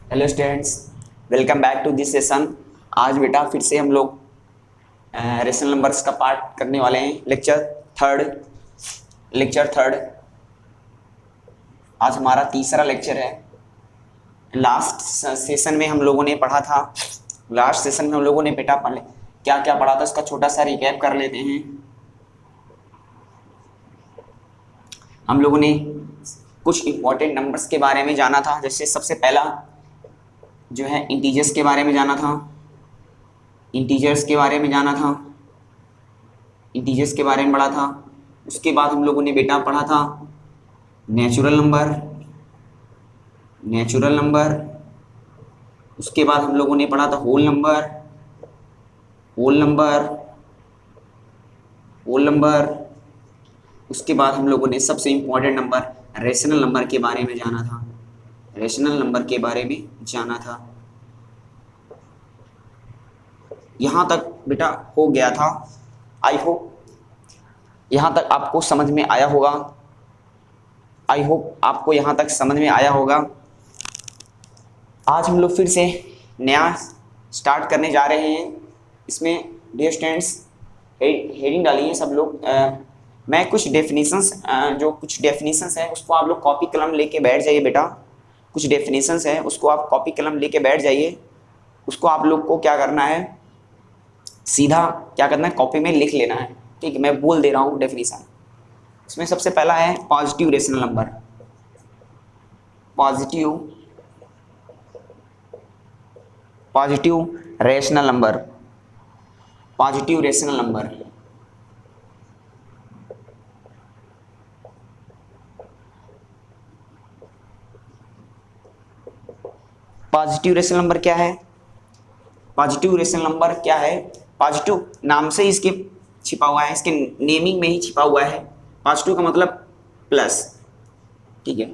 Hello students, welcome back to this session. आज बेटा फिर से हम लोग रेशनल नंबर्स का पार्ट करने वाले हैं। लेक्चर थर्ड आज हमारा तीसरा लेक्चर है। लास्ट सेशन में हम लोगों ने पढ़ा था, लास्ट सेशन में हम लोगों ने बेटा क्या क्या पढ़ा था उसका छोटा सा रिकैप कर लेते हैं। हम लोगों ने कुछ इंपॉर्टेंट नंबर्स के बारे में जाना था। जैसे सबसे पहला जो है इंटीजर्स के बारे में जाना था, इंटीजर्स के बारे में पढ़ा था। उसके बाद हम लोगों ने बेटा पढ़ा था नेचुरल नंबर। उसके बाद हम लोगों ने पढ़ा था होल नंबर। उसके बाद हम लोगों ने सबसे इंपॉर्टेंट नंबर रेशनल नंबर के बारे में जाना था। यहाँ तक बेटा हो गया था। आई होप यहाँ तक आपको समझ में आया होगा। आज हम लोग फिर से नया स्टार्ट करने जा रहे हैं। इसमें डियर स्टूडेंट्स हेडिंग डाली है सब लोग। मैं कुछ डेफिनेशंस है उसको आप लोग कॉपी कलम लेके बैठ जाइए बेटा। कुछ डेफिनेशंस है उसको आप कॉपी कलम लेके बैठ जाइए। उसको आप लोग को क्या करना है, सीधा क्या करना है, कॉपी में लिख लेना है। ठीक है, मैं बोल दे रहा हूँ डेफिनेशन। इसमें सबसे पहला है positive rational number. Positive rational number. Positive rational number क्या है? पॉजिटिव रेशनल नंबर क्या है? पॉजिटिव नाम से इसके छिपा हुआ है, इसके नेमिंग में ही छिपा हुआ है। पॉजिटिव का मतलब प्लस, ठीक है,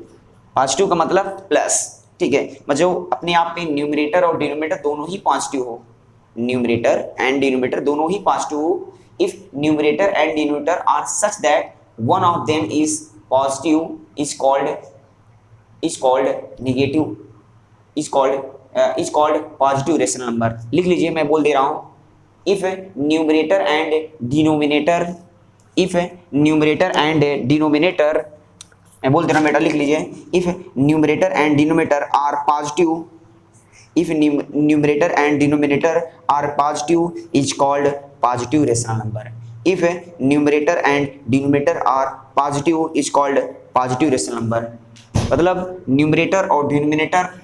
पॉजिटिव का मतलब प्लस, ठीक है। मतलब अपने आप में न्यूमरेटर और डिनोमिनेटर दोनों ही पॉजिटिव हो, न्यूमरेटर एंड डिनोमिनेटर दोनों ही पॉजिटिव हो। If numerator and denominator are such that one of them is positive is called positive rational number. लिख लीजिए, मैं बोल दे रहा हूँ। इफ न्यूमरेटर एंड डिनोमिनेटर मैं बोल दे रहा हूँ बेटा, लिख लीजिए। If numerator and denominator are positive is called positive rational number. If numerator and denominator are positive is called positive rational number. मतलब न्यूमरेटर और डिनोमिनेटर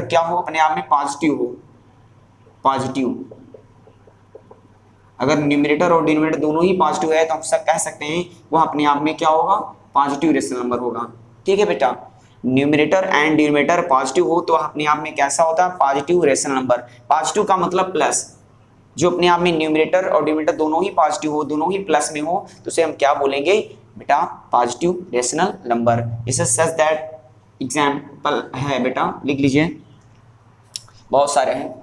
क्या हो, अपने आप में पॉजिटिव। अगर न्यूमरेटर और डिनोमिनेटर दोनों ही पॉजिटिव है तो हम सब कह सकते हैं वह अपने आप में क्या होगा, पॉजिटिव रेशनल नंबर होगा। ठीक है बेटा, न्यूमरेटर एंड डिनोमिनेटर पॉजिटिव हो तो अपने आप में कैसा होता है, पॉजिटिव रेशनल नंबर। पॉजिटिव का मतलब प्लस, जो अपने आप में न्यूमरेटर और डिनोमिनेटर दोनों ही पॉजिटिव हो, दोनों ही प्लस में हो, तो उसे हम क्या बोलेंगे बेटा, पॉजिटिव रेशनल नंबर। इसे सच दैट एग्जाम्पल है बेटा, लिख लीजिए, बहुत सारे हैं।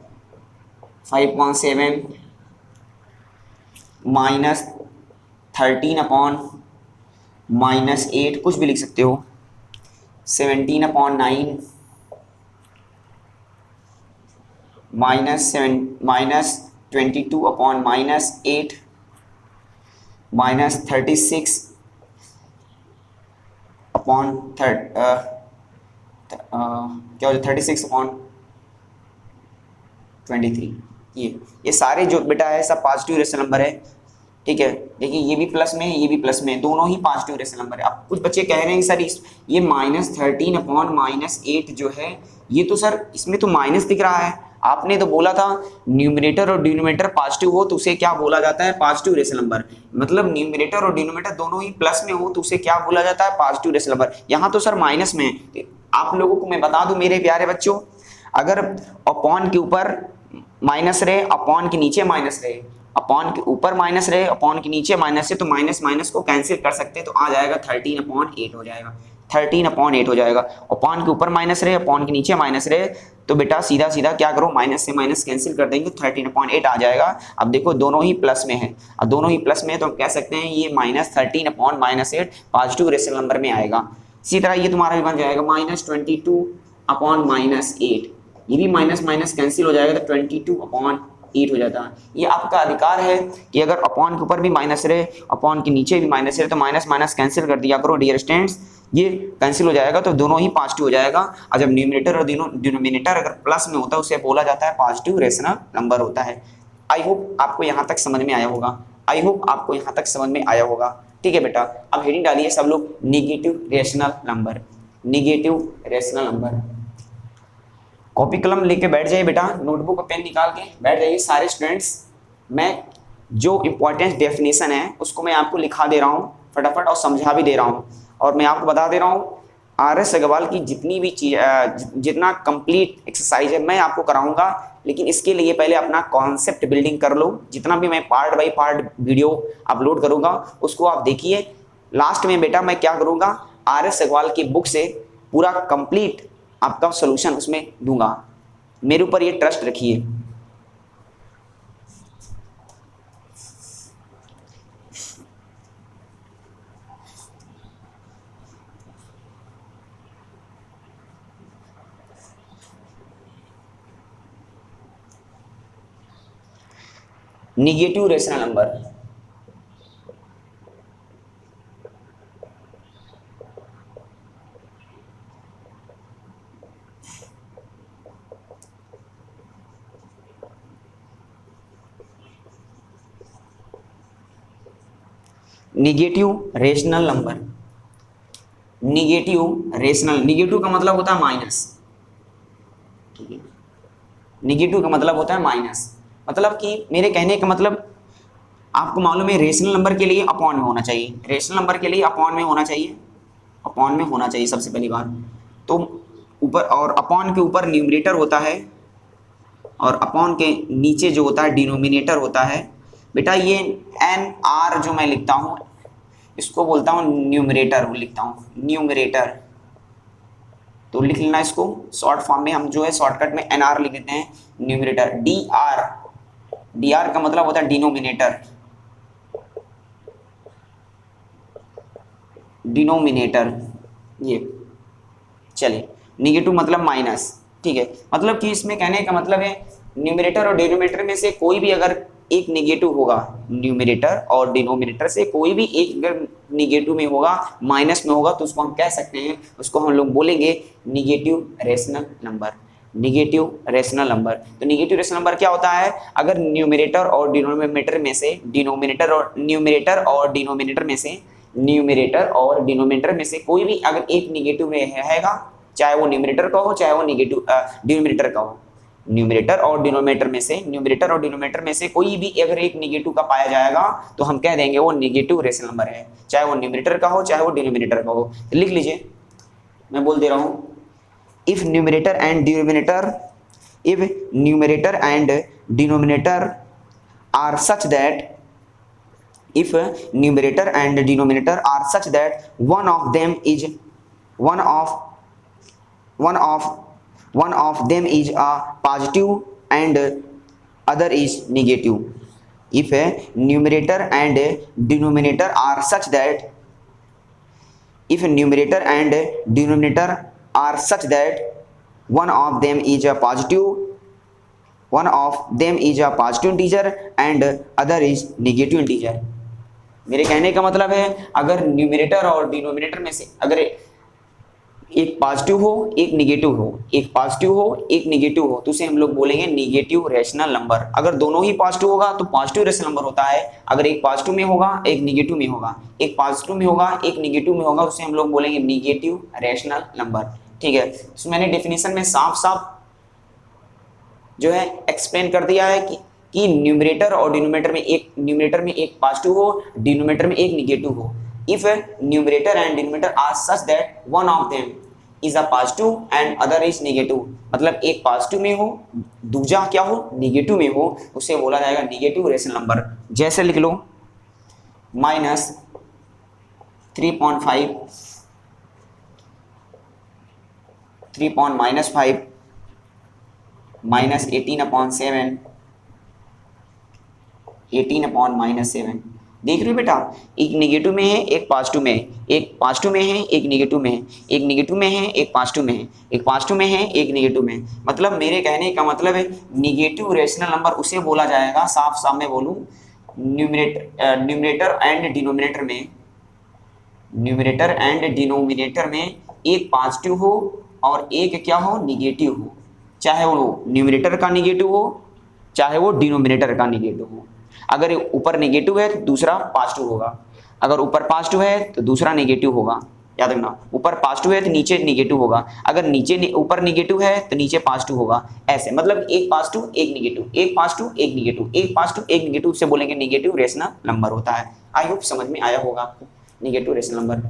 5.7 -13/-8 कुछ भी लिख सकते हो। 17/9 -22/-8 -36 अपॉन क्या हो जाए 36/23। ये सारे जो बेटा है सब पॉजिटिव रेशनल नंबर है। ठीक है, देखिए ये भी प्लस में है, ये भी प्लस में है, दोनों ही पॉजिटिव रेशनल नंबर है। अब कुछ बच्चे कह रहे हैं सर ये -13/-8 जो है, ये तो सर इसमें तो माइनस दिख रहा है। आपने तो बोला था न्यूमरेटर और डिनोमिनेटर पॉजिटिव हो तो उसे क्या बोला जाता है, पॉजिटिव रेशनल नंबर। मतलब न्यूमरेटर और डिनोमिनेटर दोनों ही प्लस में हो तो उसे क्या बोला जाता है, पॉजिटिव रेशनल नंबर। यहाँ तो सर माइनस में है। आप लोगों को मैं बता दूं मेरे प्यारे बच्चों, अगर अपॉन के ऊपर माइनस रहे, अपॉन के नीचे माइनस रहे, अपॉन के ऊपर माइनस रहे, अपॉन के नीचे माइनस है, तो माइनस माइनस को कैंसिल कर सकते हैं, तो आ जाएगा 13/8 हो जाएगा। 13/8 हो जाएगा। अपॉन के ऊपर माइनस रहे, अपॉन के नीचे माइनस रहे, तो बेटा सीधा सीधा क्या करो, माइनस से माइनस कैंसिल कर देंगे, 13/8 आ जाएगा। अब देखो दोनों ही प्लस में है, अब दोनों ही प्लस में है तो हम कह सकते हैं ये -13/-8 पॉजिटिव रेशनल नंबर में आएगा। इसी तरह ये तुम्हारा भी बन जाएगा -22/-8, ये भी माइनस माइनस कैंसिल हो जाएगा तो 22/8 हो जाता है। ये आपका अधिकार है कि अगर अपॉन के ऊपर भी माइनस रहे, अपॉन के नीचे भी माइनस रहे, तो माइनस माइनस कैंसिल कर दिया करो डियर स्टूडेंट्स, ये कैंसिल हो जाएगा तो दोनों ही पॉजिटिव हो जाएगा। और जब न्यूमरेटर और डिनोमिनेटर अगर प्लस में होता है उसे बोला जाता है पॉजिटिव रेशनल नंबर होता है। आई होप आपको यहाँ तक समझ में आया होगा, आई होप आपको यहाँ तक समझ में आया होगा। ठीक है बेटा, अब हेडिंग डालिए सब लोग, negative rational number, negative rational number. Copy कलम लेके बैठ जाइए बेटा, नोटबुक और पेन निकाल के बैठ जाइए सारे स्टूडेंट्स। मैं जो इम्पोर्टेंट डेफिनेशन है उसको मैं आपको लिखा दे रहा हूँ फटाफट और समझा भी दे रहा हूँ, और मैं आपको बता दे रहा हूँ आर.एस. अग्रवाल की जितनी भी चीज जितना कंप्लीट एक्सरसाइज है मैं आपको कराऊंगा, लेकिन इसके लिए पहले अपना कॉन्सेप्ट बिल्डिंग कर लो। जितना भी मैं part by part video upload करूंगा उसको आप देखिए। लास्ट में बेटा मैं क्या करूंगा, आर.एस. अग्रवाल की बुक से पूरा कंप्लीट आपका सॉल्यूशन उसमें दूंगा, मेरे ऊपर ये ट्रस्ट रखिए। Negative rational number, negative rational number, negative rational, negative का मतलब होता है माइनस, ठीक है, नेगेटिव का मतलब होता है माइनस, मतलब कि मेरे कहने का मतलब आपको मालूम है रेशनल नंबर के लिए अपॉन में होना चाहिए, रेशनल नंबर के लिए अपॉन में होना चाहिए, अपॉन में होना चाहिए सबसे पहली बात तो ऊपर, और अपॉन के ऊपर न्यूमरेटर होता है और अपॉन के नीचे जो होता है डिनोमिनेटर होता है। बेटा ये एन आर जो मैं लिखता हूँ इसको बोलता हूँ न्यूमरेटर, लिखता हूँ न्यूमरेटर, तो लिख लेना इसको शॉर्ट फॉर्म में, हम जो है शॉर्टकट में एन आर लिख देते हैं numerator. D R, D R का मतलब होता है डिनोमिनेटर, डिनोमिनेटर ये, चलिए नेगेटिव मतलब माइनस, ठीक है, मतलब कि इसमें कहने का मतलब है न्यूमरेटर और डिनोमिनेटर में से कोई भी अगर एक नेगेटिव होगा, न्यूमरेटर और डिनोमिनेटर से कोई भी एक अगर नेगेटिव में होगा, माइनस में होगा, तो उसको हम कह सकते हैं, उसको हम लोग बोलेंगे negative rational number, negative rational number. तो नेगेटिव रेशनल नंबर क्या होता है, अगर न्यूमरेटर और डिनोमिनेटर में से, डिनोमिनेटर और न्यूमरेटर और डिनोमिनेटर में से, न्यूमरेटर और डिनोमिनेटर में से कोई भी अगर एक नेगेटिव रहेगा, चाहे वो न्यूमरेटर का हो चाहे वो नेगेटिव डिनोमिनेटर का हो, न्यूमरेटर और डिनोमिनेटर में से, न्यूमरेटर और डिनोमिनेटर में से कोई भी अगर एक नेगेटिव का पाया जाएगा तो हम कह देंगे वो नेगेटिव रेशनल नंबर है, चाहे वो न्यूमरेटर का हो चाहे वो डिनोमिनेटर का हो। तो लिख लीजिए, मैं बोल दे रहा हूँ, if numerator and denominator, if numerator and denominator are such that, if numerator and denominator are such that one of them is one of them is a positive and other is negative, if numerator and denominator are such that, if numerator and denominator are such that one of them is a positive, one of them is a positive integer and other is negative integer। मेरे कहने का मतलब है अगर numerator और denominator में से अगर एक पॉजिटिव हो एक निगेटिव हो, एक पॉजिटिव हो एक निगेटिव हो, तो उसे हम लोग बोलेंगे निगेटिव रेशनल नंबर। अगर दोनों ही पॉजिटिव होगा तो पॉजिटिव रेशनल नंबर होता है, अगर एक पॉजिटिव में होगा एक निगेटिव में होगा, एक पॉजिटिव में होगा एक निगेटिव में होगा, उसे हम लोग बोलेंगे निगेटिव रेशनल नंबर। ठीक है, तो मैंने डेफिनेशन में साफ साफ जो है एक्सप्लेन कर दिया है कि न्यूमरेटर और डिनोमिनेटर में एक, न्यूमरेटर में एक पॉजिटिव हो, डिनोमिनेटर में एक निगेटिव हो। If numerator and denominator are such that one of them is a positive and other is negative, मतलब एक पॉजिटिव में हो दूसरा क्या हो निगेटिव में हो, उसे बोला जाएगा निगेटिव रेशनल नंबर। जैसे लिख लो -3.5 3/-5 -18/7, 18/-7। देख रहे हो बेटा, एक नेगेटिव में है, एक पॉजिटिव में है, एक पॉजिटिव में है, एक नेगेटिव में है, एक नेगेटिव में है, एक पॉजिटिव में है, एक पॉजिटिव में है, एक नेगेटिव में है। मतलब मेरे कहने का मतलब है नेगेटिव रेशनल नंबर उसे बोला जाएगा, साफ साफ में बोलूं, न्यूमरेटर एंड डिनोमिनेटर में, न्यूमरेटर एंड डिनोमिनेटर में एक पॉजिटिव हो और एक क्या हो, निगेटिव हो। चाहे वो न्यूमरेटर का निगेटिव हो, चाहे वो डिनोमिनेटर का निगेटिव हो। अगर ऊपर नेगेटिव है तो दूसरा पॉजिटिव होगा, अगर ऊपर पॉजिटिव है तो दूसरा नेगेटिव होगा। याद रखना, ऊपर पॉजिटिव है तो नीचे नेगेटिव होगा, अगर नीचे ऊपर नेगेटिव है तो नीचे पॉजिटिव होगा। ऐसे मतलब एक पॉजिटिव एक नेगेटिव, एक पॉजिटिव एक नेगेटिव, एक पॉजिटिव एक नेगेटिव से बोलेंगे नेगेटिव रेशनल नंबर होता है। आई होप समझ में आया होगा आपको नेगेटिव रेशनल नंबर।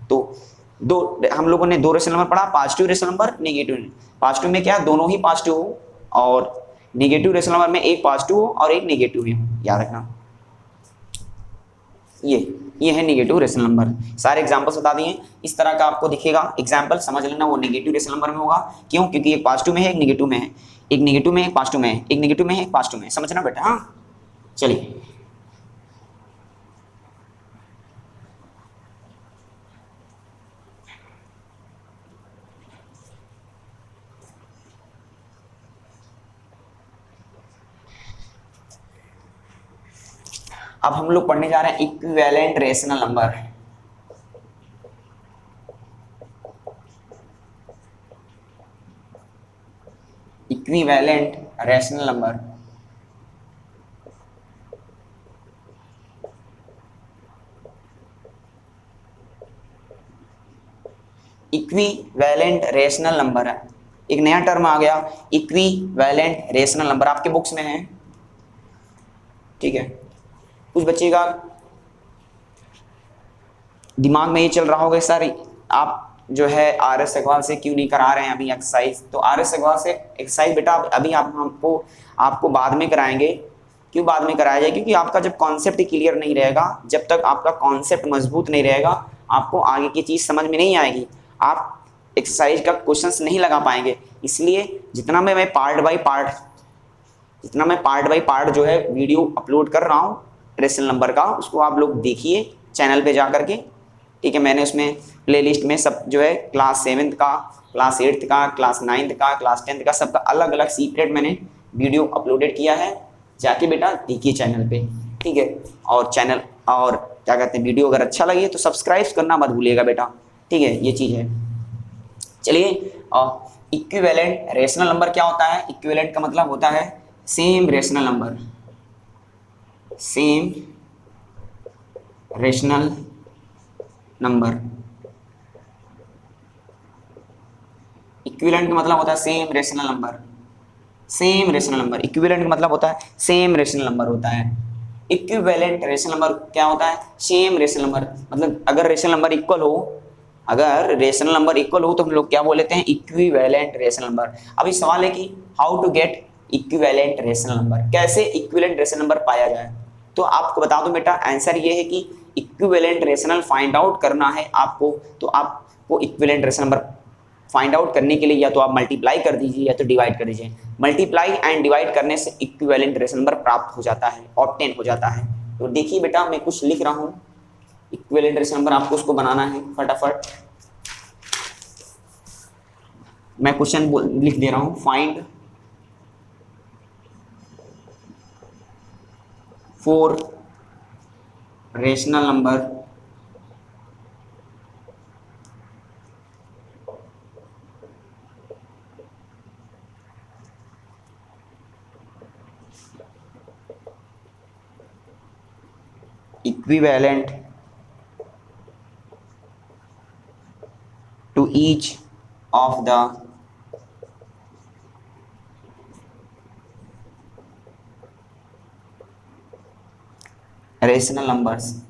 तो दो हम लोगों ने दो रेशनल नंबर पढ़ा, positive rational number, negative. Positive में क्या दोनों ही पॉजिटिव हो, और नेगेटिव रेशनल नंबर में एक पॉजिटिव हो और एक नेगेटिव ही हो। याद रखना, ये है नेगेटिव रेशनल नंबर। सारे एग्जांपल्स बता दिए, इस तरह का आपको दिखेगा एग्जांपल, समझ लेना वो नेगेटिव रेशनल नंबर में होगा। क्यों? क्योंकि एक पॉजिटिव में है, एक नेगेटिव में है, एक नेगेटिव में है, एक पॉजिटिव में है, एक नेगेटिव में है, एक पॉजिटिव में है। समझना बेटा। हाँ चलिए, अब हम लोग पढ़ने जा रहे हैं equivalent rational number. Equivalent rational number, equivalent rational number है, एक नया टर्म आ गया, इक्विवेलेंट रेशनल नंबर, आपके बुक्स में है। ठीक है, कुछ बच्चे का दिमाग में ये चल रहा होगा सर आप जो है आर एस अग्रवाल से क्यों नहीं करा रहे हैं अभी एक्सरसाइज। तो आर एस अग्रवाल से एक्सरसाइज बेटा अभी आप आपको बाद में कराएंगे। क्यों बाद में कराया जाए? क्योंकि आपका जब कॉन्सेप्ट क्लियर नहीं रहेगा, जब तक आपका कॉन्सेप्ट मजबूत नहीं रहेगा, आपको आगे की चीज समझ में नहीं आएगी, आप एक्सरसाइज का क्वेश्चंस नहीं लगा पाएंगे। इसलिए जितना मैं पार्ट बाय पार्ट जो है वीडियो अपलोड कर रहा हूँ रेशनल नंबर का, उसको आप लोग देखिए चैनल पे जा करके। ठीक है, मैंने उसमें प्लेलिस्ट में सब जो है क्लास 7th का, क्लास 8th का, क्लास 9th का, क्लास 10th का, सबका अलग अलग सीक्रेट मैंने वीडियो अपलोडेड किया है, जाके बेटा देखिए चैनल पे। ठीक है, और चैनल और क्या कहते हैं, वीडियो अगर अच्छा लगे तो सब्सक्राइब करना मत भूलिएगा बेटा। ठीक है, ये चीज़ है। चलिए, इक्विवेलेंट रेशनल नंबर क्या होता है? इक्विवेलेंट का मतलब होता है same rational number, same rational number. Equivalent का मतलब होता है same rational number, same rational number. Equivalent का मतलब होता है सेम रेशनल नंबर होता है। इक्विवेलेंट रेशनल नंबर क्या होता है? Same rational number. मतलब अगर रेशनल नंबर इक्वल हो, अगर रेशनल नंबर इक्वल हो तो हम लोग क्या बोल लेते हैं? Equivalent rational number. अभी सवाल है कि how to get equivalent rational number, कैसे इक्विवेलेंट रेशनल नंबर पाया जाए? तो आपको बता दूं बेटा, आंसर ये है कि इक्विवेलेंट रेशनल फाइंड आउट करना है आपको, तो आपको equivalent rational number find out करने के लिए या तो आप मल्टीप्लाई कर दीजिए या तो डिवाइड कर दीजिए। मल्टीप्लाई एंड डिवाइड करने से इक्विवेलेंट रेशनल नंबर प्राप्त हो जाता है, ऑब्टेन हो जाता है। तो देखिए बेटा, मैं कुछ लिख रहा हूँ, इक्विवेलेंट रेशनल नंबर आपको उसको बनाना है फटाफट। मैं क्वेश्चन लिख दे रहा हूँ, find four rational number equivalent to each of the rational numbers।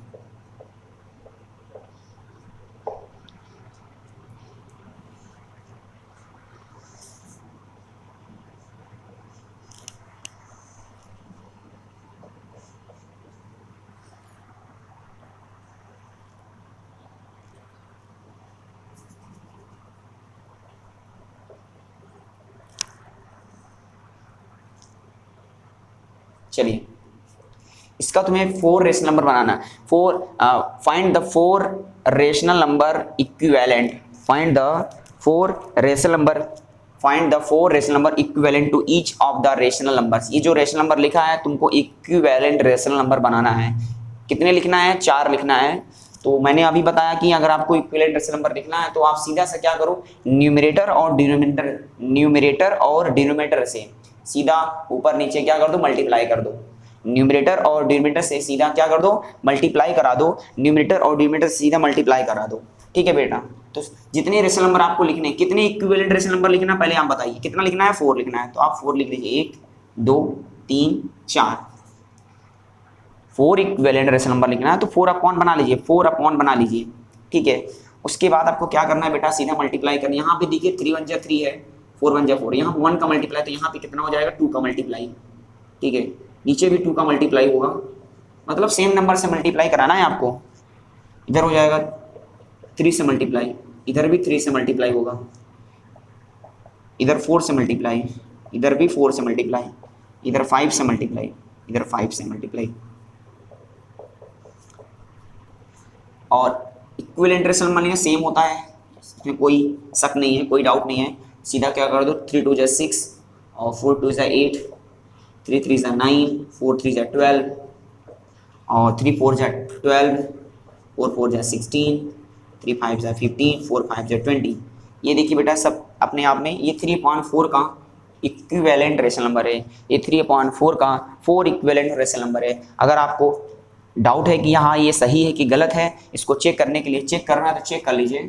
चलिए इसका तुम्हें 4 रेशनल नंबर बनाना है। Find the 4 rational number equivalent, find the 4 rational number equivalent to each of the rational numbers. ये जो रेशनल नंबर लिखा है तुमको इक्विवेलेंट रेशनल नंबर बनाना है। कितने लिखना है? 4 लिखना है। तो मैंने अभी बताया कि अगर आपको इक्विवेलेंट रेशनल नंबर लिखना है तो आप सीधा सा क्या करो, न्यूमरेटर और डिनोमिनेटर से सीधा ऊपर नीचे क्या कर दो, मल्टीप्लाई कर दो। न्यूमरेटर और डिनोमिनेटर से सीधा क्या कर दो, मल्टीप्लाई करा दो। न्यूमरेटर और डिनोमिनेटर से सीधा मल्टीप्लाई करा दो। ठीक है बेटा, तो जितने रेशनल नंबर आपको लिखने हैं, कितने इक्विवेलेंट रेशनल नंबर लिखना पहले आप बताइए, कितना लिखना है? 4 लिखना है। तो आप 4 लिख लीजिए, 1 2 3 4, 4 इक्विवेलेंट रेशनल नंबर लिखना है। तो 4 अपॉन बना लीजिए, 4 अपॉन बना लीजिए। ठीक है, उसके बाद आपको क्या करना है बेटा, सीधा मल्टीप्लाई करना है। यहाँ पे देखिए 3 1 जा 3 है, 4 1 जा 4, यहाँ 1 का मल्टीप्लाई, तो यहाँ पे कितना हो जाएगा, 2 का मल्टीप्लाई। ठीक है, नीचे भी 2 का मल्टीप्लाई होगा, मतलब सेम नंबर से मल्टीप्लाई कराना है आपको। इधर हो जाएगा 3 से मल्टीप्लाई, इधर भी 3 से मल्टीप्लाई होगा, इधर 4 से मल्टीप्लाई, इधर भी 4 से मल्टीप्लाई, इधर 5 से मल्टीप्लाई, इधर 5 से मल्टीप्लाई। और इक्विवेलेंट रेशनल नंबर सेम होता है, इसमें कोई शक नहीं है, कोई डाउट नहीं है। सीधा क्या कर दो, 3 2 जा 6 और 4 2 जा 8, 3 3 जा 9, 4 3 जा 12 और 3 4 जा 12, 4 4 जा 16, 3 5 जा 15, 4 5 जा 20। ये देखिए बेटा सब अपने आप में ये 3/4 का इक्विवेलेंट रेशनल नंबर है। ये 3/4 का 4 इक्विवेलेंट रेशनल नंबर है। अगर आपको डाउट है कि यहाँ ये सही है कि गलत है, इसको चेक करने के लिए, चेक करना है तो चेक कर लीजिए,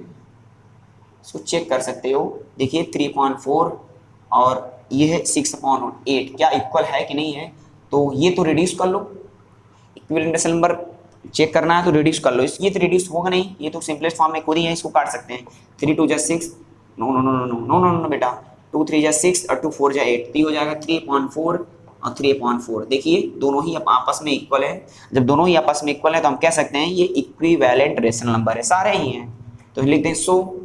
इसको चेक कर सकते हो। देखिए 3/4 और ये है 6/8, क्या इक्वल है कि नहीं है? तो ये तो रिड्यूस कर लो, इक्विवेलेंट रेशनल नंबर चेक करना है तो रिड्यूस कर लो। ये तो रिड्यूस होगा नहीं, ये तो सिंपलेस्ट फॉर्म में खुद ही है, इसको काट सकते हैं। 3 2 जा 6, no no no no no no no no बेटा, 2 3 जा 6 और 2 4 जा 8, तो ये हो जाएगा 3/4 और 3/4। देखिए दोनों ही आपस में इक्वल है। जब दोनों ही आपस में इक्वल है तो हम कह सकते हैं ये इक्विवेलेंट रेशनल नंबर है, सारे ही हैं। तो लिख दें सो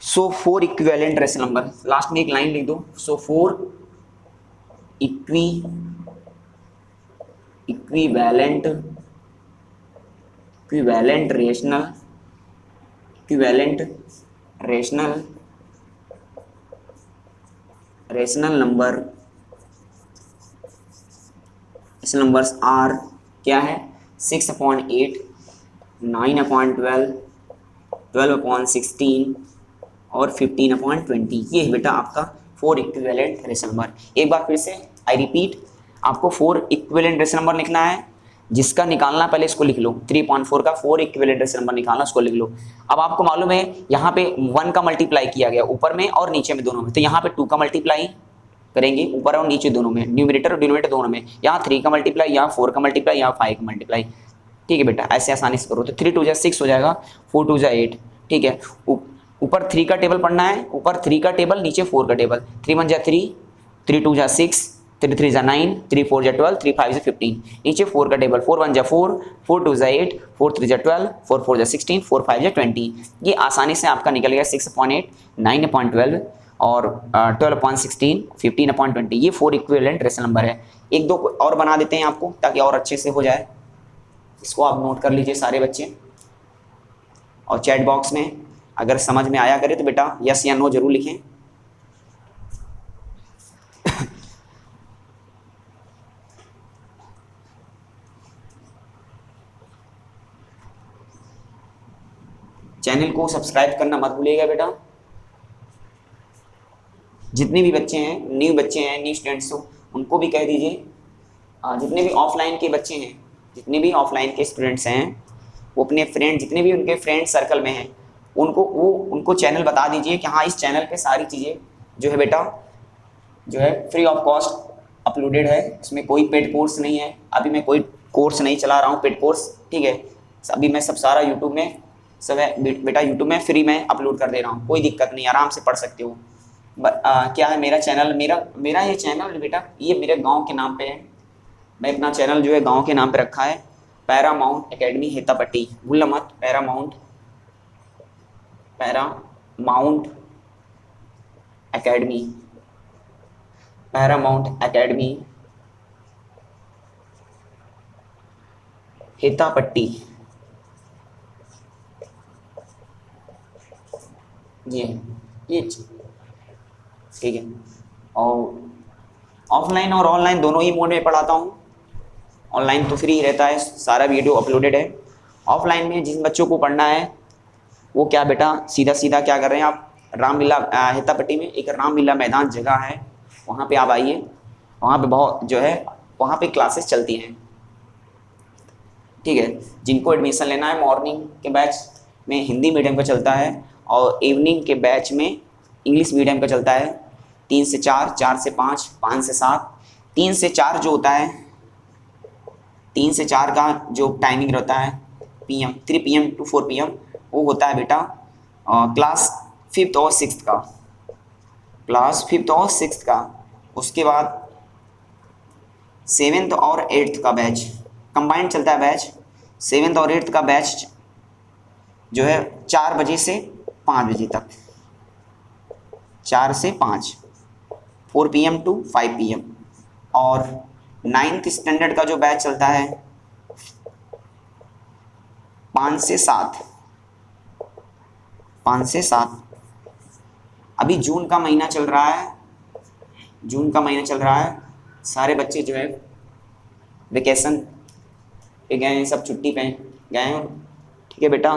4 इक्विवेलेंट रेशनल नंबर, लास्ट में एक लाइन लिख दो, सो 4 इक्विवेलेंट रेशनल नंबर्स आर क्या है, 6/8, 9/12, 12/16 और 15/20। ये है बेटा आपका 4 इक्विवेलेंट रेशनल नंबर। एक बार फिर से आई रिपीट, आपको 4 इक्विवेलेंट रेशनल नंबर लिखना है, जिसका निकालना पहले इसको लिख लो, 3/4 का 4 इक्विवेलेंट रेशनल नंबर निकालना, उसको लिख लो। अब आपको मालूम है यहाँ पे 1 का मल्टीप्लाई किया गया ऊपर में और नीचे में दोनों में, तो यहाँ पे 2 का मल्टीप्लाई करेंगे ऊपर और नीचे दोनों में, न्यूमरेटर और डिनोमिनेटर दोनों में। यहाँ 3 का मल्टीप्लाई, यहाँ 4 का मल्टीप्लाई, यहाँ 5 का मल्टीप्लाई। ठीक है बेटा, ऐसे आसानी से करो। तो 3 2 जा 6 हो जाएगा, 4 2 जा 8। ठीक है, ऊपर 3 का टेबल पढ़ना है, ऊपर 3 का टेबल, नीचे 4 का टेबल। 3 1 जा 3, 3 2 जा 6, 3 3 जा 9, 3 4 जा 12, 3 5 जा 15। नीचे 4 का टेबल, 4 1 जा 4, 4 2 जा 8, 4 3 जा 12, 4 4 जा 16, 4 5 जा 20। ये आसानी से आपका निकल गया 6/8, 9/12 और 12/16, 15/20। ये 4 इक्विवेलेंट रेशनल नंबर है। एक दो और बना देते हैं आपको ताकि और अच्छे से हो जाए। इसको आप नोट कर लीजिए सारे बच्चे, और चैट बॉक्स में अगर समझ में आया करे तो बेटा यस या नो जरूर लिखें। चैनल को सब्सक्राइब करना मत भूलिएगा बेटा। जितने भी बच्चे हैं, न्यू स्टूडेंट्स हो, उनको भी कह दीजिए। जितने भी ऑफलाइन के बच्चे हैं, जितने भी ऑफलाइन के स्टूडेंट्स हैं, वो अपने फ्रेंड, जितने भी उनके फ्रेंड सर्कल में हैं, उनको चैनल बता दीजिए कि हाँ इस चैनल पे सारी चीज़ें जो है बेटा जो है फ्री ऑफ कॉस्ट अपलोडेड है। इसमें कोई पेड कोर्स नहीं है, अभी मैं कोई कोर्स नहीं चला रहा हूँ पेड कोर्स। ठीक है, अभी मैं सब सारा यूट्यूब में सब है बेटा, यूट्यूब में फ्री में अपलोड कर दे रहा हूँ, कोई दिक्कत नहीं, आराम से पढ़ सकते हो। क्या है मेरा चैनल, मेरा ये चैनल बेटा ये मेरे गांव के नाम पे है। मैं अपना चैनल जो है गांव के नाम पे रखा है, पैरामाउंट एकेडमी हेतापट्टी, भूलना मत, Paramount Academy, Paramount Academy Hetapatti, जी ये ठीक है। और ऑफलाइन और ऑनलाइन दोनों ही मोड में पढ़ाता हूँ। ऑनलाइन तो फ्री रहता है, सारा वीडियो अपलोडेड है। ऑफलाइन में जिन बच्चों को पढ़ना है वो क्या बेटा सीधा सीधा क्या कर रहे हैं, आप रामलीला हेतापट्टी में एक रामलीला मैदान जगह है, वहाँ पे आप आइए। वहाँ पे बहुत जो है वहाँ पे क्लासेस चलती हैं, ठीक है। जिनको एडमिशन लेना है मॉर्निंग के बैच में हिंदी मीडियम का चलता है, और इवनिंग के बैच में इंग्लिश मीडियम का चलता है। 3 से 4, 4 से 5, 5 से 7। 3 से 4 जो होता है, 3 से 4 का जो टाइमिंग रहता है PM 3 PM to 4 PM, वो होता है बेटा क्लास 5th और 6th का, क्लास 5th और 6th का। उसके बाद 7th और 8th का बैच कंबाइंड चलता है बैच। 7th और 8th का बैच जो है 4 बजे से 5 बजे तक, 4 से 5, 4 PM to 5 PM। और 9th स्टैंडर्ड का जो बैच चलता है 5 से 7, 5 से 7। अभी जून का महीना चल रहा है, जून का महीना चल रहा है, सारे बच्चे जो है वेकेशन पे गए हैं, सब छुट्टी पे गए हैं, ठीक है बेटा।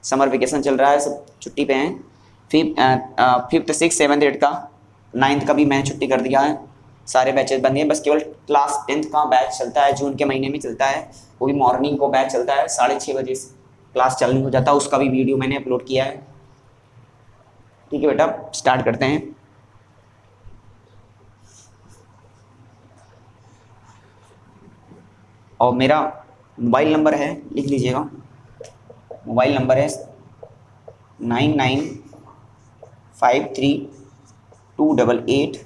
समर वेकेशन चल रहा है, सब छुट्टी पे हैं। 5th 6th 7th 8th का, 9th का भी मैंने छुट्टी कर दिया है, सारे बैचेस बंद हैं। बस केवल क्लास 10th का बैच चलता है, जून के महीने में चलता है, वो भी मॉर्निंग को बैच चलता है, 6:30 बजे से क्लास चालू हो जाता है। उसका भी वीडियो मैंने अपलोड किया है, ठीक है बेटा। स्टार्ट करते हैं। और मेरा मोबाइल नंबर है, लिख लीजिएगा, मोबाइल नंबर है 9953288977,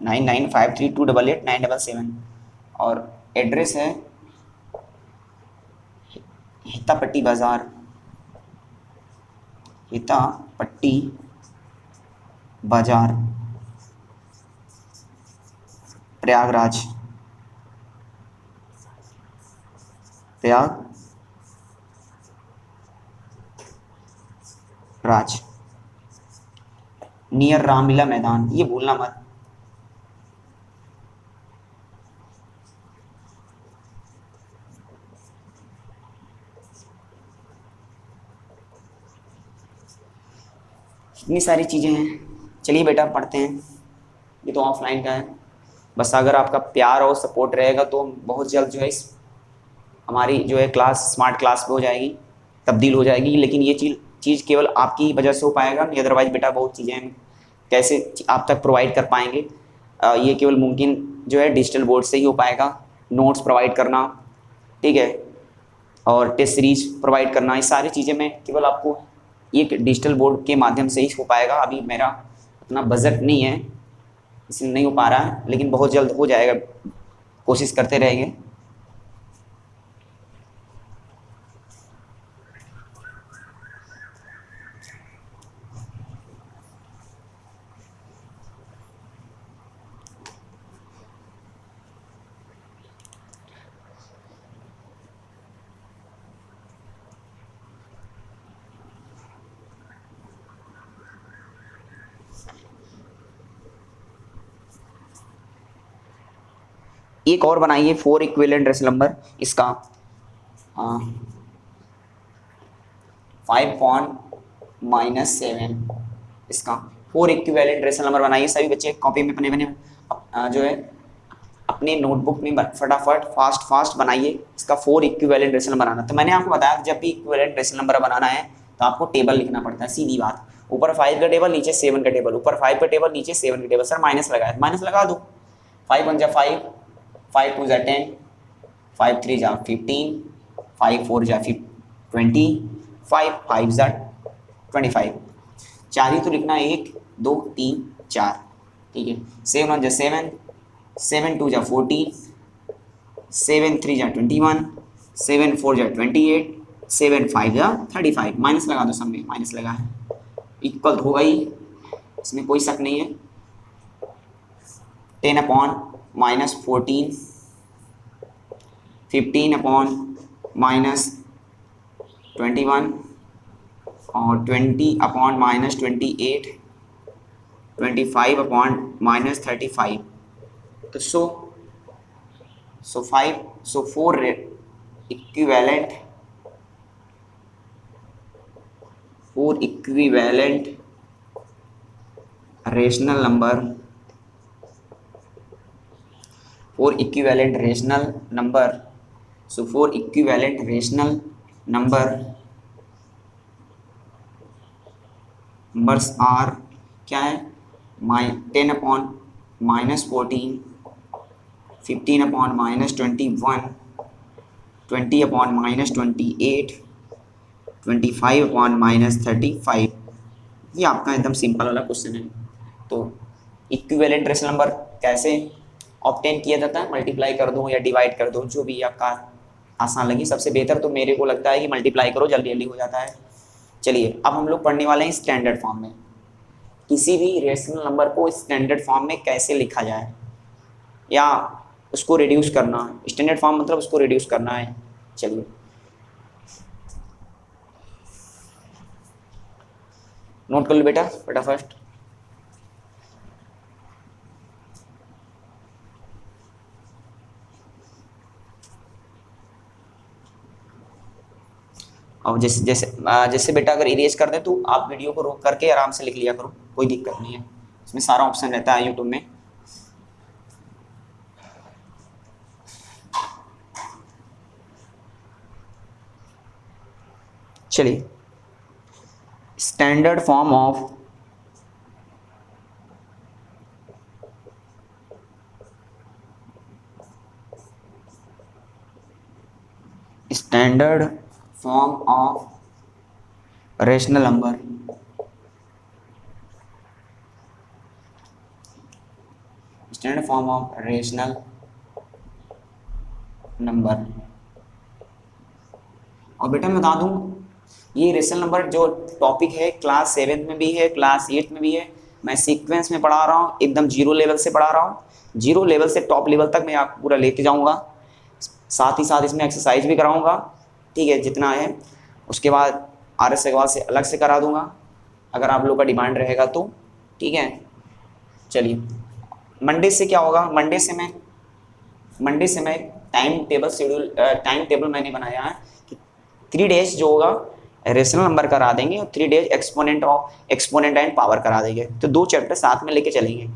9953288977। और एड्रेस है हेतापट्टी बाज़ार, हेतापट्टी बाज़ार, प्रयागराज, प्रयागराज, नियर रामलीला मैदान, ये भूलना मत। इतनी सारी चीज़ें हैं। चलिए बेटा पढ़ते हैं। ये तो ऑफलाइन का है, बस अगर आपका प्यार और सपोर्ट रहेगा तो बहुत जल्द जो है इस हमारी जो है क्लास स्मार्ट क्लास पे हो जाएगी, तब्दील हो जाएगी। लेकिन ये चीज़ केवल आपकी वजह से हो पाएगा, नहीं अदरवाइज बेटा बहुत चीज़ें हम कैसे आप तक प्रोवाइड कर पाएंगे। ये केवल मुमकिन जो है डिजिटल बोर्ड से ही हो पाएगा। नोट्स प्रोवाइड करना, ठीक है, और टेस्ट सीरीज प्रोवाइड करना, ये सारी चीज़ें मैं केवल आपको एक डिजिटल बोर्ड के माध्यम से ही हो पाएगा। अभी मेरा उतना बजट नहीं है, इसलिए नहीं हो पा रहा है, लेकिन बहुत जल्द हो जाएगा, कोशिश करते रहेंगे। एक और बनाइए 4 इक्विवेलेंट रेशनल नंबर, इसका 5.-7, इसका 4 इक्विवेलेंट रेशनल नंबर बनाइए। सभी बच्चे कॉपी में अपने जो है अपने नोटबुक में फटाफट फास्ट बनाइए। इसका 4 इक्विवेलेंट रेशनल नंबर बनाना। तो मैंने आपको बताया जब भी इक्विवेलेंट रेशनल नंबर बनाना है तो आपको टेबल लिखना पड़ता है, सीधी बात। ऊपर 5 का टेबल, नीचे 7 का टेबल, ऊपर 5 का टेबल, नीचे 7 का टेबल। सर माइनस लगाया, माइनस लगा दो। 5 1 जा 5, 5 2 जा 10, 5 3 जा 15, 5 4 जा 20, 5 5 जा 25। 4 ही तो लिखना है, 1 2 3 4, ठीक है। 7 1 जा 7, 7 2 जा 14, 7 3 जा 21, 7 4 जा 28, 7 5 या 35, माइनस लगा दो, सब में माइनस लगा है, इक्वल तो होगा ही, इसमें कोई शक नहीं है। 10 अपॉन माइनस 14, 15 अपॉन माइनस 21 और 20 अपॉन माइनस 28, 25 अपॉन माइनस 35। तो so 4 equivalent rational number, 4 equivalent rational number, so 4 equivalent rational numbers are क्या है, 10 upon minus 14, 15 upon minus 21, 20 upon minus 28, 25 upon minus 35। ये आपका एकदम सिंपल वाला क्वेश्चन है। तो इक्विवेलेंट रेशनल नंबर कैसे ऑब्टेन किया जाता है, मल्टीप्लाई कर दो या डिवाइड कर दो, जो भी आपका आसान लगे। सबसे बेहतर तो मेरे को लगता है कि मल्टीप्लाई करो, जल्दी जल्दी हो जाता है। चलिए अब हम लोग पढ़ने वाले हैं स्टैंडर्ड फॉर्म में, किसी भी रेशनल नंबर को स्टैंडर्ड फॉर्म में कैसे लिखा जाए या उसको रिड्यूस करना। स्टैंडर्ड फॉर्म मतलब उसको रिड्यूस करना है। चलिए नोट कर लो बेटा फटाफट। और जैसे जैसे जैसे बेटा अगर इरेज कर दे तो आप वीडियो को रोक करके आराम से लिख लिया करो, कोई दिक्कत नहीं है, इसमें सारा ऑप्शन रहता है यूट्यूब में। चलिए standard form of rational number, standard form of rational number. और बेटा मैं बता दूं, ये रेशनल नंबर जो टॉपिक है क्लास 7 में भी है, क्लास 8 में भी है। मैं सीक्वेंस में पढ़ा रहा हूँ, एकदम जीरो लेवल से पढ़ा रहा हूँ, जीरो लेवल से टॉप लेवल तक मैं आपको पूरा लेके जाऊँगा। साथ ही साथ इसमें एक्सरसाइज भी कराऊँगा, ठीक है, जितना है। उसके बाद RS अग्रवाल से अलग से करा दूँगा अगर आप लोग का डिमांड रहेगा तो, ठीक है। चलिए मंडे से क्या होगा, मंडे से मैं टाइम टेबल मैंने बनाया है कि 3 डेज जो होगा रेशनल नंबर करा देंगे और 3 डेज एक्सपोनेंट एंड पावर करा देंगे। तो 2 चैप्टर साथ में लेके चलेंगे,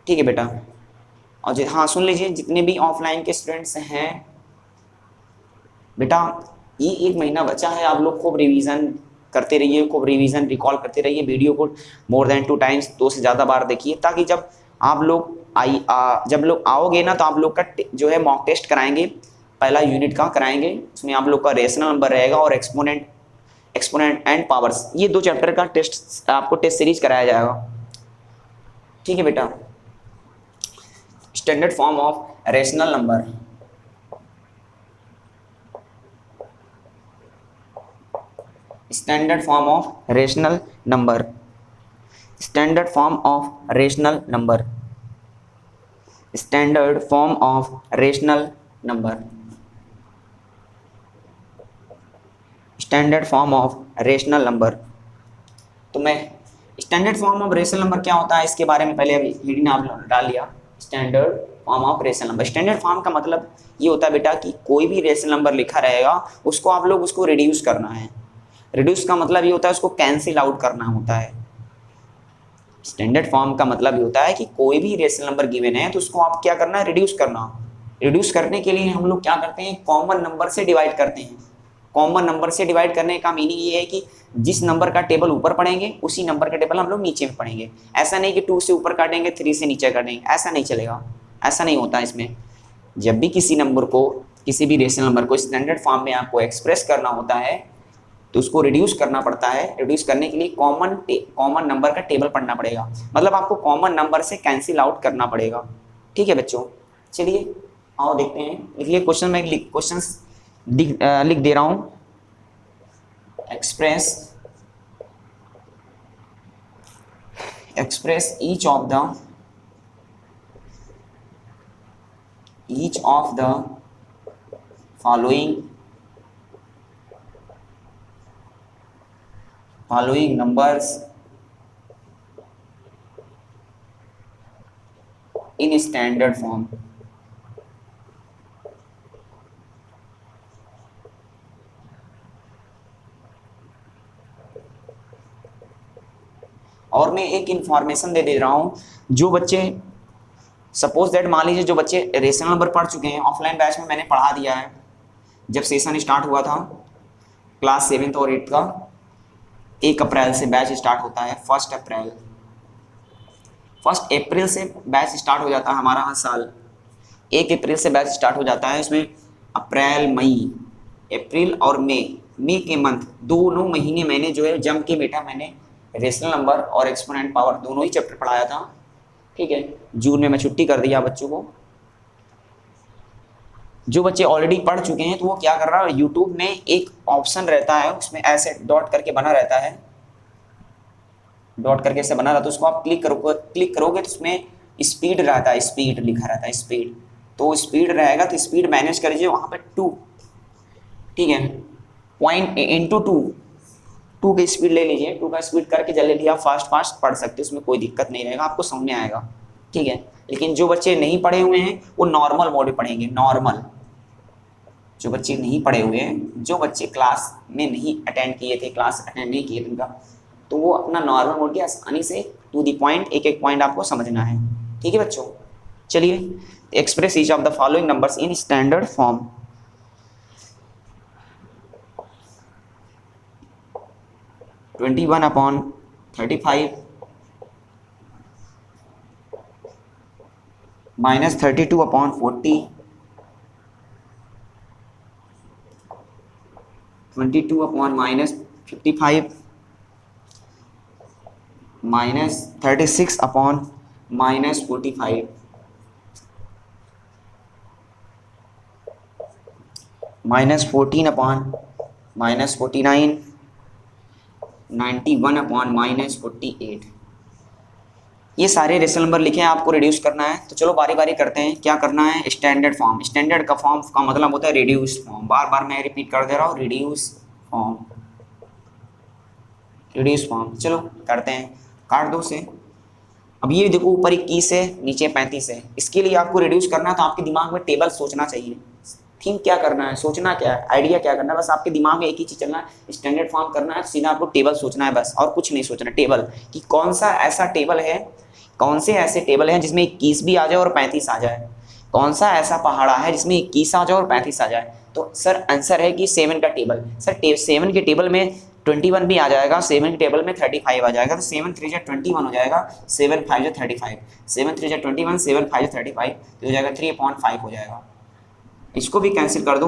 ठीक है बेटा। और हाँ सुन लीजिए, जितने भी ऑफलाइन के स्टूडेंट्स हैं बेटा, ये 1 महीना बचा है, आप लोग खूब रिवीजन करते रहिए, खूब रिवीजन रिकॉल करते रहिए, वीडियो को मोर देन 2 टाइम्स, 2 से ज़्यादा बार देखिए, ताकि जब आप लोग जब लोग आओगे ना तो आप लोग का जो है मॉक टेस्ट कराएंगे, पहला यूनिट का कराएंगे, उसमें आप लोग का रेशनल नंबर रहेगा और एक्सपोनेंट एंड पावर्स, ये 2 चैप्टर का टेस्ट आपको टेस्ट सीरीज कराया जाएगा, ठीक है बेटा। Standard form of rational number, standard form of rational number, standard form of rational number, standard form of rational number, standard form of rational number. तो मैं standard form of rational number क्या होता है इसके बारे में पहले अभी हेडिंग आप डाल लिया, standard form of rational number. Standard form का मतलब ये होता है बेटा कि कोई भी रेशनल नंबर लिखा रहेगा उसको आप लोग उसको रिड्यूस करना है। रिड्यूस का मतलब ये होता है उसको कैंसिल आउट करना होता है। स्टैंडर्ड फॉर्म का मतलब ये होता है कि कोई भी रेशनल नंबर गिवन है तो उसको आप क्या करना है, रिड्यूस करना। रिड्यूस करने के लिए हम लोग क्या करते हैं, कॉमन नंबर से डिवाइड करते हैं। कॉमन नंबर से डिवाइड करने का मीनिंग ये है कि जिस नंबर का टेबल ऊपर पढ़ेंगे उसी नंबर का टेबल हम लोग नीचे में पढ़ेंगे। ऐसा नहीं कि 2 से ऊपर काटेंगे 3 से नीचे काटेंगे, ऐसा नहीं चलेगा, ऐसा नहीं होता। इसमें जब भी किसी नंबर को, किसी भी रेशनल नंबर को स्टैंडर्ड फॉर्म में आपको एक्सप्रेस करना होता है तो उसको रिड्यूस करना पड़ता है। रिड्यूस करने के लिए कॉमन नंबर का टेबल पढ़ना पड़ेगा, मतलब आपको कॉमन नंबर से कैंसिल आउट करना पड़ेगा, ठीक है बच्चों। चलिए आओ देखते हैं, लिखिए क्वेश्चन में, लिख दे रहा हूँ। express each of the following numbers in standard form. और मैं एक इंफॉर्मेशन दे रहा हूँ, जो बच्चे सपोज दैट मान लीजिए जो बच्चे रेशनल नंबर पढ़ चुके हैं, ऑफलाइन बैच में मैंने पढ़ा दिया है, जब सेशन स्टार्ट हुआ था क्लास 7th और 8th का, 1 अप्रैल से बैच स्टार्ट होता है, 1 अप्रैल से बैच स्टार्ट हो जाता है हमारा हर साल, 1 अप्रैल से बैच स्टार्ट हो जाता है। इसमें अप्रैल और मई के मंथ दोनों महीने मैंने जो है जम के बेटा मैंने रेशनल नंबर और एक्सपोनेंट पावर दोनों ही चैप्टर पढ़ाया था, ठीक है। जून में मैं छुट्टी कर दिया बच्चों को। जो बच्चे ऑलरेडी पढ़ चुके हैं तो वो क्या कर रहा है, यूट्यूब में एक ऑप्शन रहता है, उसमें ऐसे डॉट करके बना रहता है, डॉट करके से बना रहता है, उसको आप क्लिक करोगे तो उसमें स्पीड रहता है, स्पीड लिखा रहता है, स्पीड, तो स्पीड रहेगा तो स्पीड मैनेज कर लीजिए वहाँ पे 2, ठीक है, पॉइंट इंटू 2 की स्पीड ले लीजिए, 2 का स्पीड करके जल्दी आप फास्ट पढ़ सकते हैं, उसमें कोई दिक्कत नहीं रहेगा, आपको समझ में आएगा, ठीक है। लेकिन जो बच्चे नहीं पढ़े हुए हैं वो नॉर्मल मोड में पढ़ेंगे, नॉर्मल। जो बच्चे नहीं पढ़े हुए हैं, जो बच्चे क्लास में नहीं अटेंड किए थे, क्लास अटेंड नहीं किए उनका, तो वो अपना नॉर्मल मोड की आसानी से टू द पॉइंट एक पॉइंट आपको समझना है, ठीक है बच्चों। चलिए, express each of the following numbers in standard form. 21/35 minus 32/40, 22/-55 minus 36/-45 minus 14/-49 91/-48। ये सारे रेशनल नंबर लिखे हैं, आपको रिड्यूस करना है। तो चलो बारी बारी करते हैं, क्या करना है। स्टैंडर्ड फॉर्म, स्टैंडर्ड का फॉर्म का मतलब होता है रिड्यूस्ड फॉर्म, बार बार मैं रिपीट कर दे रहा हूँ, रिड्यूस फॉर्म। चलो करते हैं, काट दो से। अब ये देखो ऊपर 21 है, नीचे 35 है, इसके लिए आपको रिड्यूस करना है तो आपके दिमाग में टेबल सोचना चाहिए। थिंक क्या करना है, सोचना क्या है, आइडिया क्या करना है, बस आपके दिमाग में एक ही चीज चलना है, स्टैंडर्ड फॉर्म करना है, सीधा आपको टेबल सोचना है बस, और कुछ नहीं सोचना। टेबल कि कौन सा ऐसा टेबल है, कौन से ऐसे टेबल हैं जिसमें 21 भी आ जाए और 35 आ जाए, कौन सा ऐसा पहाड़ा है जिसमें 21 आ जाए और 35 आ जाए। तो सर आंसर है कि 7 का टेबल। सर 7 के टेबल में 21 भी आ जाएगा, 7 के टेबल में 35 आ जाएगा, तो 7 3 21 हो जाएगा, 7 5 35, 7 3 21, 7 5 35, तो हो जाएगा 3/5 हो जाएगा। इसको भी कैंसिल कर दो,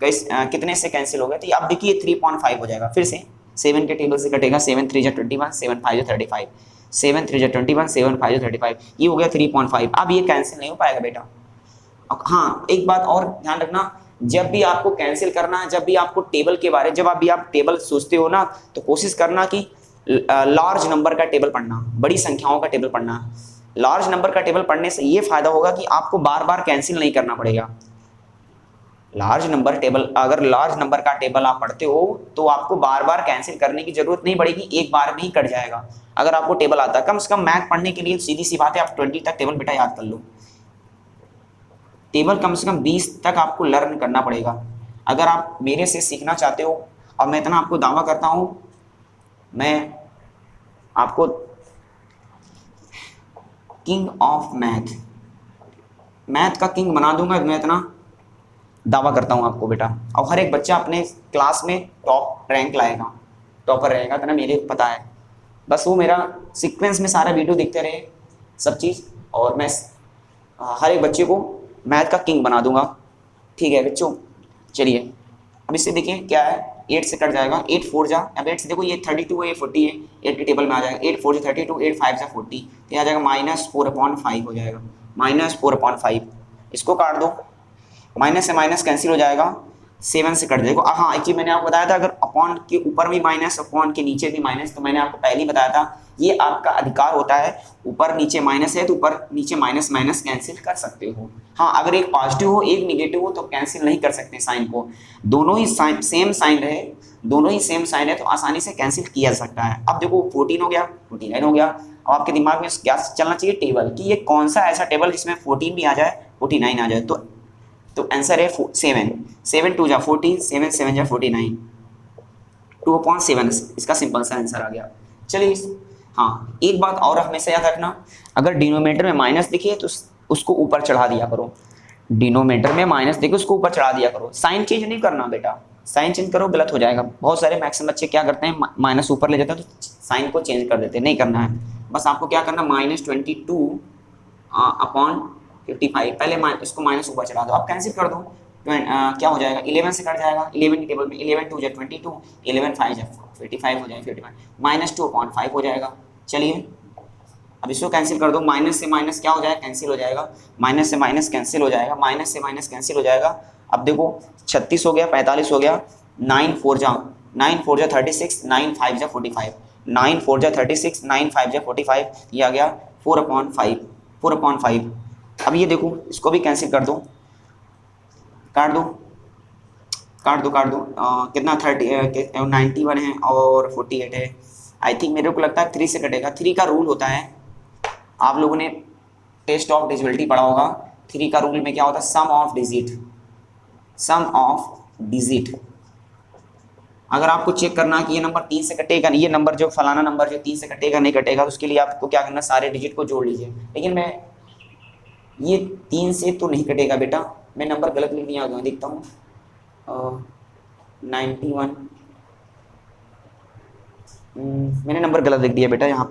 कितने से कैंसिल हो गया, तो अब देखिए 3/5 हो जाएगा। फिर से 7 के टेबल से कटेगा, 7 3 21, 7 5 35, 7 3 21, 7 5 35, ये हो गया 3/5। अब ये कैंसिल नहीं हो पाएगा बेटा। हाँ, एक बात और ध्यान रखना, जब भी आपको कैंसिल करना है, जब भी आपको टेबल के बारे, जब अभी आप टेबल सोचते हो ना, तो कोशिश करना कि लार्ज नंबर का टेबल पढ़ना, बड़ी संख्याओं का टेबल पढ़ना। लार्ज नंबर का टेबल पढ़ने से ये फायदा होगा कि आपको बार बार कैंसिल नहीं करना पड़ेगा। लार्ज नंबर टेबल, अगर लार्ज नंबर का टेबल आप पढ़ते हो तो आपको बार बार कैंसिल करने की जरूरत नहीं पड़ेगी, एक बार में ही कट जाएगा। अगर आपको टेबल आता है, कम से कम मैथ पढ़ने के लिए सीधी सी बात है, आप 20 तक टेबल बेटा याद कर लो। टेबल कम से कम 20 तक आपको लर्न करना पड़ेगा अगर आप मेरे से सीखना चाहते हो। और मैं इतना आपको दावा करता हूं, मैं आपको किंग ऑफ मैथ का किंग बना दूंगा, मैं इतना दावा करता हूं आपको बेटा। और हर एक बच्चा अपने क्लास में टॉप रैंक लाएगा, टॉपर रहेगा, इतना मेरे पता है। बस वो मेरा सीक्वेंस में सारा वीडियो देखते रहे सब चीज़, और मैं हर एक बच्चे को मैथ का किंग बना दूंगा, ठीक है बच्चों। चलिए अब इससे देखिए क्या है, 8 से कट जाएगा, 8 4 जा, अब 8 से देखो ये 32 है, ये 40 है, 8 के टेबल में आ जाएगा, 8 4 से 32, 8 5 से 40, तो ये आ जाएगा -4/5 हो जाएगा, -4/5। इसको काट दो, माइनस से माइनस कैंसिल हो जाएगा, 7 से कट जाएगा। हाँ एक्चुअली मैंने आपको बताया था अगर अपॉन के ऊपर भी माइनस अपॉन के नीचे भी माइनस, तो मैंने आपको पहले ही बताया था ये आपका अधिकार होता है, ऊपर नीचे माइनस है तो ऊपर नीचे माइनस माइनस कैंसिल कर सकते हो। हाँ अगर एक पॉजिटिव हो एक निगेटिव हो तो कैंसिल नहीं कर सकते साइन को, दोनों ही साइन सेम साइन रहे, दोनों ही सेम साइन है तो आसानी से कैंसिल किया जा सकता है। अब देखो 14 हो गया 49 हो गया। अब आपके दिमाग में क्या चलना चाहिए टेबल कि ये कौन सा ऐसा टेबल जिसमें 14 भी आ जाए 49 आ जाए। तो आंसर है 7 7 2 जा 14 7 7 जा 49 2/7 इसका सिंपल सा आंसर आ गया। चलिए हाँ एक बात और हमेशा याद रखना, अगर डिनोमिनेटर में माइनस दिखे तो उसको ऊपर चढ़ा दिया करो, डिनोमिनेटर में माइनस देखे उसको ऊपर चढ़ा दिया करो, साइन चेंज नहीं करना बेटा, साइन चेंज करो गलत हो जाएगा। बहुत सारे मैक्सिमम बच्चे क्या करते हैं माइनस ऊपर ले जाते हैं तो साइन को चेंज कर देते हैं, नहीं करना है। बस आपको क्या करना -22/55 पहले इसको माइनस ऊपर चढ़ा दो, आप कैंसिल कर दो। क्या हो जाएगा 11 से कट जाएगा, 11 की टेबल में 11 2 जा 22 11 5 जा 55 हो जाएगा 55 -2/5 हो जाएगा। चलिए अब इसको कैंसिल कर दो, माइनस से माइनस क्या हो जाएगा कैंसिल हो जाएगा, माइनस से माइनस कैंसिल हो जाएगा, माइनस से माइनस कैंसिल हो जाएगा। अब देखो 36 हो गया 45 हो गया, 9 4 जा 36 9 5 जा 45 9 4 जा 36 9 5 जा 45 ये आ गया 4/5। अब ये देखो इसको भी कैंसिल कर दो, काट दो कितना 91 है और 48 है। आई थिंक मेरे को लगता है 3 से कटेगा। 3 का रूल होता है, आप लोगों ने टेस्ट ऑफ डिजिबिलिटी पढ़ा होगा, 3 का रूल में क्या होता है सम ऑफ डिजिट। अगर आपको चेक करना कि ये नंबर 3 से कटेगा, ये नंबर जो फलाना नंबर जो 3 से कटेगा नहीं कटेगा, तो उसके लिए आपको क्या करना सारे डिजिट को जोड़ लीजिए। लेकिन मैं ये 3 से तो नहीं कटेगा बेटा, मैं नंबर गलत लिख दिया हूँ, देखता हूँ 91 मैंने नंबर गलत लिख दिया बेटा, यहाँ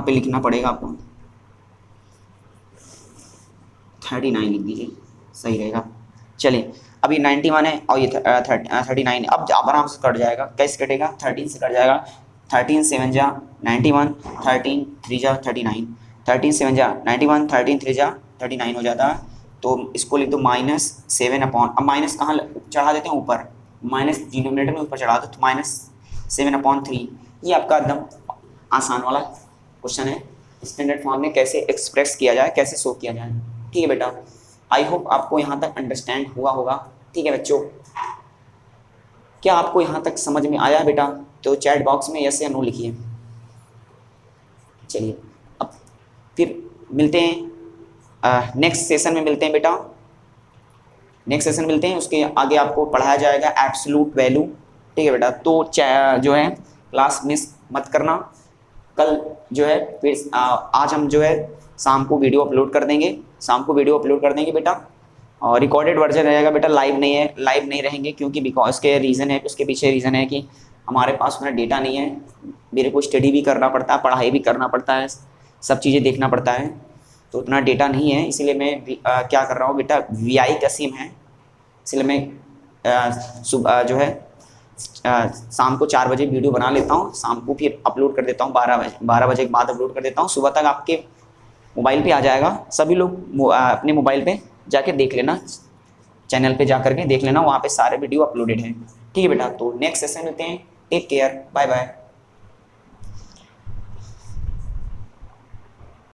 पे लिखना पड़ेगा आपको 39 लिख दीजिए सही रहेगा। चलिए अभी 91 है और ये 39 है। अब आराम से कट जाएगा, कैसे कटेगा 13 से कट जाएगा, 13 7 जा 91 13 3 जा 39 13 7 जा 91 13 3 जा 39 हो जाता है। तो इसको लिख दो -7 अब माइनस कहाँ चढ़ा देते हैं ऊपर, माइनस डिनोमिनेटर में ऊपर चढ़ा दो तो -7/3। ये आपका एकदम आसान वाला क्वेश्चन है, स्टैंडर्ड फॉर्म में कैसे एक्सप्रेस किया जाए, कैसे शो किया जाए। ठीक है बेटा, आई होप आपको यहाँ तक अंडरस्टैंड हुआ होगा। ठीक है बच्चों, क्या आपको यहाँ तक समझ में आया बेटा? तो चैट बॉक्स में यस या नो लिखिए। चलिए अब फिर मिलते हैं नेक्स्ट सेशन में मिलते हैं बेटा, नेक्स्ट सेशन मिलते हैं, उसके आगे आपको पढ़ाया जाएगा एब्सोल्यूट वैल्यू। ठीक है बेटा, तो जो है क्लास मिस मत करना। कल जो है फिर आज हम जो है शाम को वीडियो अपलोड कर देंगे, बेटा, और रिकॉर्डेड वर्जन रहेगा बेटा, लाइव नहीं रहेंगे क्योंकि बिकॉज के रीज़न है, उसके पीछे रीज़न है कि हमारे पास उतना डेटा नहीं है, मेरे को स्टडी भी करना पड़ता है, पढ़ाई भी करना पड़ता है, सब चीज़ें देखना पड़ता है, तो उतना डेटा नहीं है। इसलिए मैं क्या कर रहा हूँ बेटा, VI का सिम है, इसलिए मैं सुबह जो है शाम को 4 बजे वीडियो बना लेता हूँ, शाम को फिर अपलोड कर देता हूँ 12 बजे के बाद अपलोड कर देता हूँ। सुबह तक आपके मोबाइल पे आ जाएगा, सभी लोग अपने मोबाइल पे जाके देख लेना, चैनल पे जा करके देख लेना, वहाँ पे सारे वीडियो अपलोडेड हैं। ठीक है बेटा, तो नेक्स्ट सेशन मिलते हैं, टेक केयर, बाय बाय।